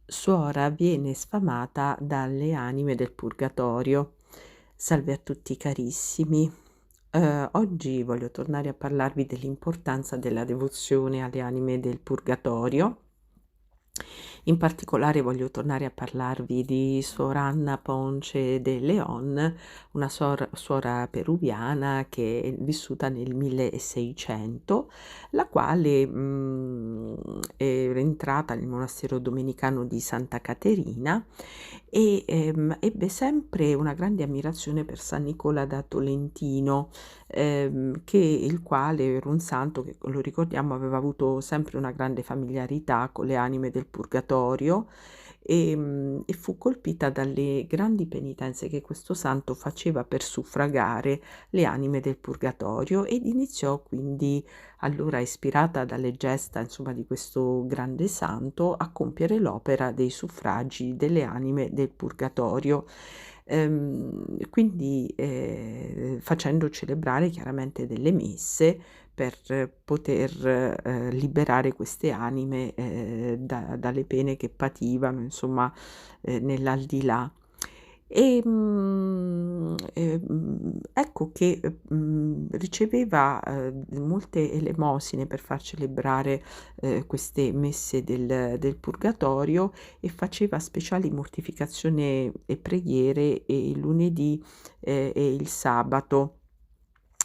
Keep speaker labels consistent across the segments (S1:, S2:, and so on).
S1: Suora viene sfamata dalle anime del purgatorio. Salve a tutti carissimi. Oggi voglio tornare a parlarvi dell'importanza della devozione alle anime del purgatorio. In particolare voglio tornare a parlarvi di Suor Anna Ponce de León, una suora peruviana che è vissuta nel 1600, la quale è entrata nel monastero domenicano di Santa Caterina e ebbe sempre una grande ammirazione per San Nicola da Tolentino, il quale era un santo che, lo ricordiamo, aveva avuto sempre una grande familiarità con le anime del purgatorio e fu colpita dalle grandi penitenze che questo santo faceva per suffragare le anime del purgatorio ed iniziò quindi, allora ispirata dalle gesta insomma di questo grande santo, a compiere l'opera dei suffragi delle anime del purgatorio. Quindi facendo celebrare chiaramente delle messe per poter liberare queste anime dalle pene che pativano, insomma, nell'aldilà. Ecco che riceveva molte elemosine per far celebrare queste messe del purgatorio e faceva speciali mortificazioni e preghiere il lunedì e il sabato,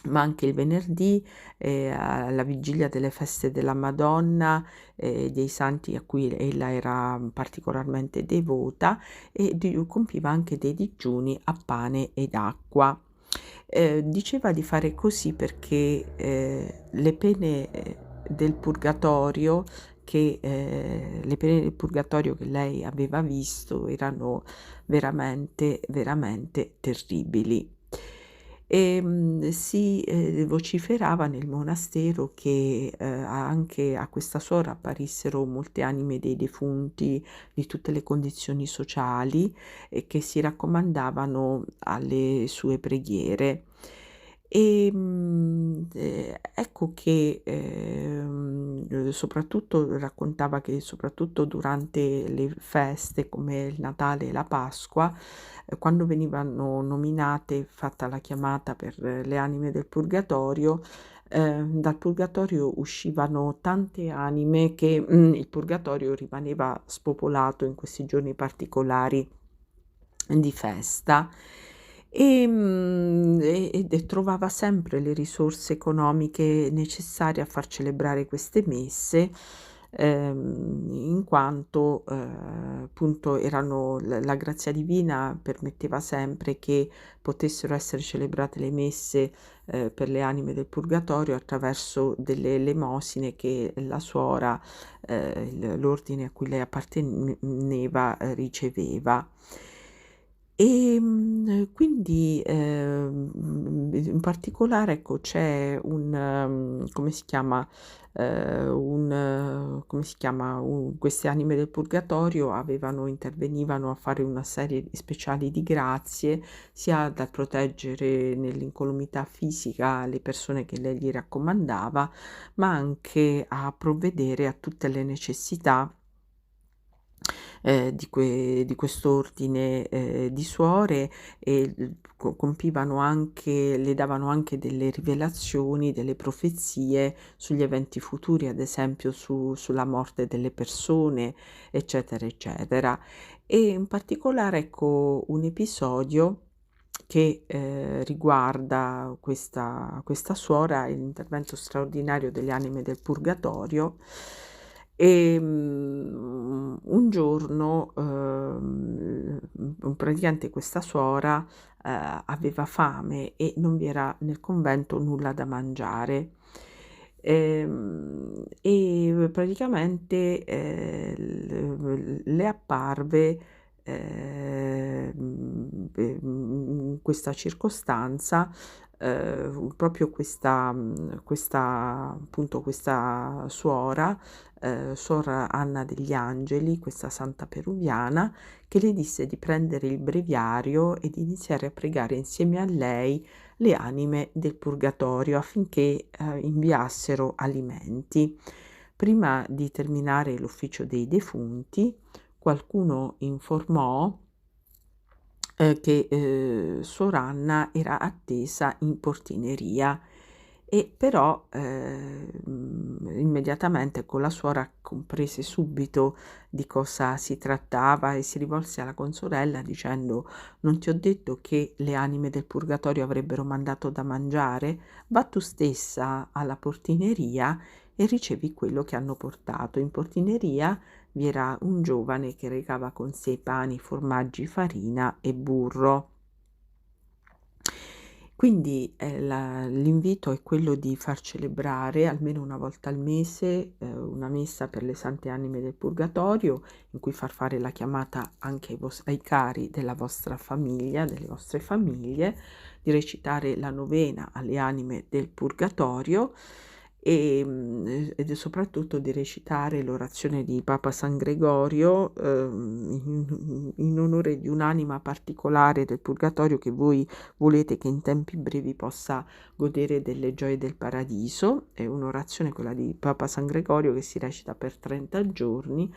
S1: ma anche il venerdì, alla vigilia delle feste della Madonna, dei santi a cui ella era particolarmente devota, e compiva anche dei digiuni a pane ed acqua. Diceva di fare così perché le pene del purgatorio che lei aveva visto erano veramente, veramente terribili. Si vociferava nel monastero che anche a questa suora apparissero molte anime dei defunti di tutte le condizioni sociali e che si raccomandavano alle sue preghiere. Ecco che soprattutto raccontava che soprattutto durante le feste come il Natale e la Pasqua, quando venivano nominate, fatta la chiamata per le anime del purgatorio, dal purgatorio uscivano tante anime che il purgatorio rimaneva spopolato in questi giorni particolari di festa e trovava sempre le risorse economiche necessarie a far celebrare queste messe, in quanto appunto erano la grazia divina permetteva sempre che potessero essere celebrate le messe per le anime del purgatorio attraverso delle elemosine che la suora, l'ordine a cui lei apparteneva, riceveva. Quindi, in particolare, ecco, c'è come si chiama, come si chiama, queste anime del purgatorio intervenivano a fare una serie speciali di grazie, sia dal proteggere nell'incolumità fisica le persone che lei gli raccomandava, ma anche a provvedere a tutte le necessità di quest'ordine di suore e compivano anche, le davano anche delle rivelazioni, delle profezie sugli eventi futuri, ad esempio sulla morte delle persone, eccetera, eccetera. E in particolare, ecco, un episodio che riguarda questa suora, l'intervento straordinario delle anime del purgatorio. Un giorno praticamente questa suora aveva fame e non vi era nel convento nulla da mangiare. E praticamente le apparve in questa circostanza proprio questa suora, Suor Anna degli Angeli, questa santa peruviana, che le disse di prendere il breviario e di iniziare a pregare insieme a lei le anime del purgatorio affinché inviassero alimenti. Prima di terminare l'ufficio dei defunti, qualcuno informò che Suor Anna era attesa in portineria e però immediatamente con la suora comprese subito di cosa si trattava e si rivolse alla consorella dicendo: non ti ho detto che le anime del purgatorio avrebbero mandato da mangiare? Va tu stessa alla portineria e ricevi quello che hanno portato. In portineria vi era un giovane che recava con sé pani, formaggi, farina e burro. Quindi l'invito è quello di far celebrare almeno una volta al mese una messa per le sante anime del purgatorio, in cui far fare la chiamata anche ai cari della vostra famiglia, delle vostre famiglie, di recitare la novena alle anime del purgatorio ed soprattutto di recitare l'orazione di Papa San Gregorio in onore di un'anima particolare del purgatorio che voi volete che in tempi brevi possa godere delle gioie del paradiso. È un'orazione, quella di Papa San Gregorio, che si recita per 30 giorni.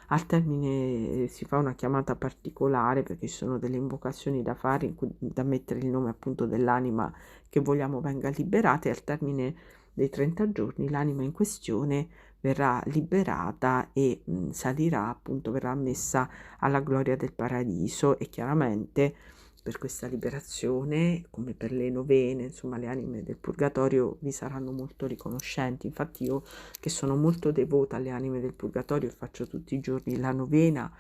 S1: Al termine si fa una chiamata particolare perché ci sono delle invocazioni da fare, da mettere il nome appunto dell'anima che vogliamo venga liberata, e al termine dei 30 giorni l'anima in questione verrà liberata e salirà, appunto verrà messa alla gloria del paradiso. E chiaramente per questa liberazione, come per le novene, insomma le anime del purgatorio vi saranno molto riconoscenti. Infatti io, che sono molto devota alle anime del purgatorio e faccio tutti i giorni la novena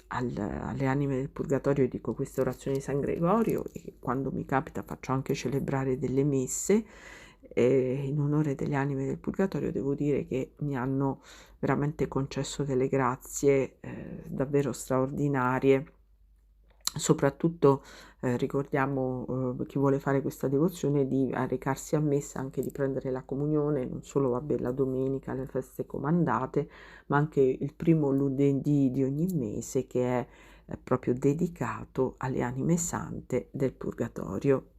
S1: alle anime del purgatorio, dico queste orazioni di San Gregorio, e quando mi capita faccio anche celebrare delle messe in onore delle anime del purgatorio. Devo dire che mi hanno veramente concesso delle grazie davvero straordinarie. Soprattutto ricordiamo chi vuole fare questa devozione di recarsi a messa, anche di prendere la comunione, non solo vabbè la domenica, le feste comandate, ma anche il primo lunedì di ogni mese, che è proprio dedicato alle anime sante del purgatorio.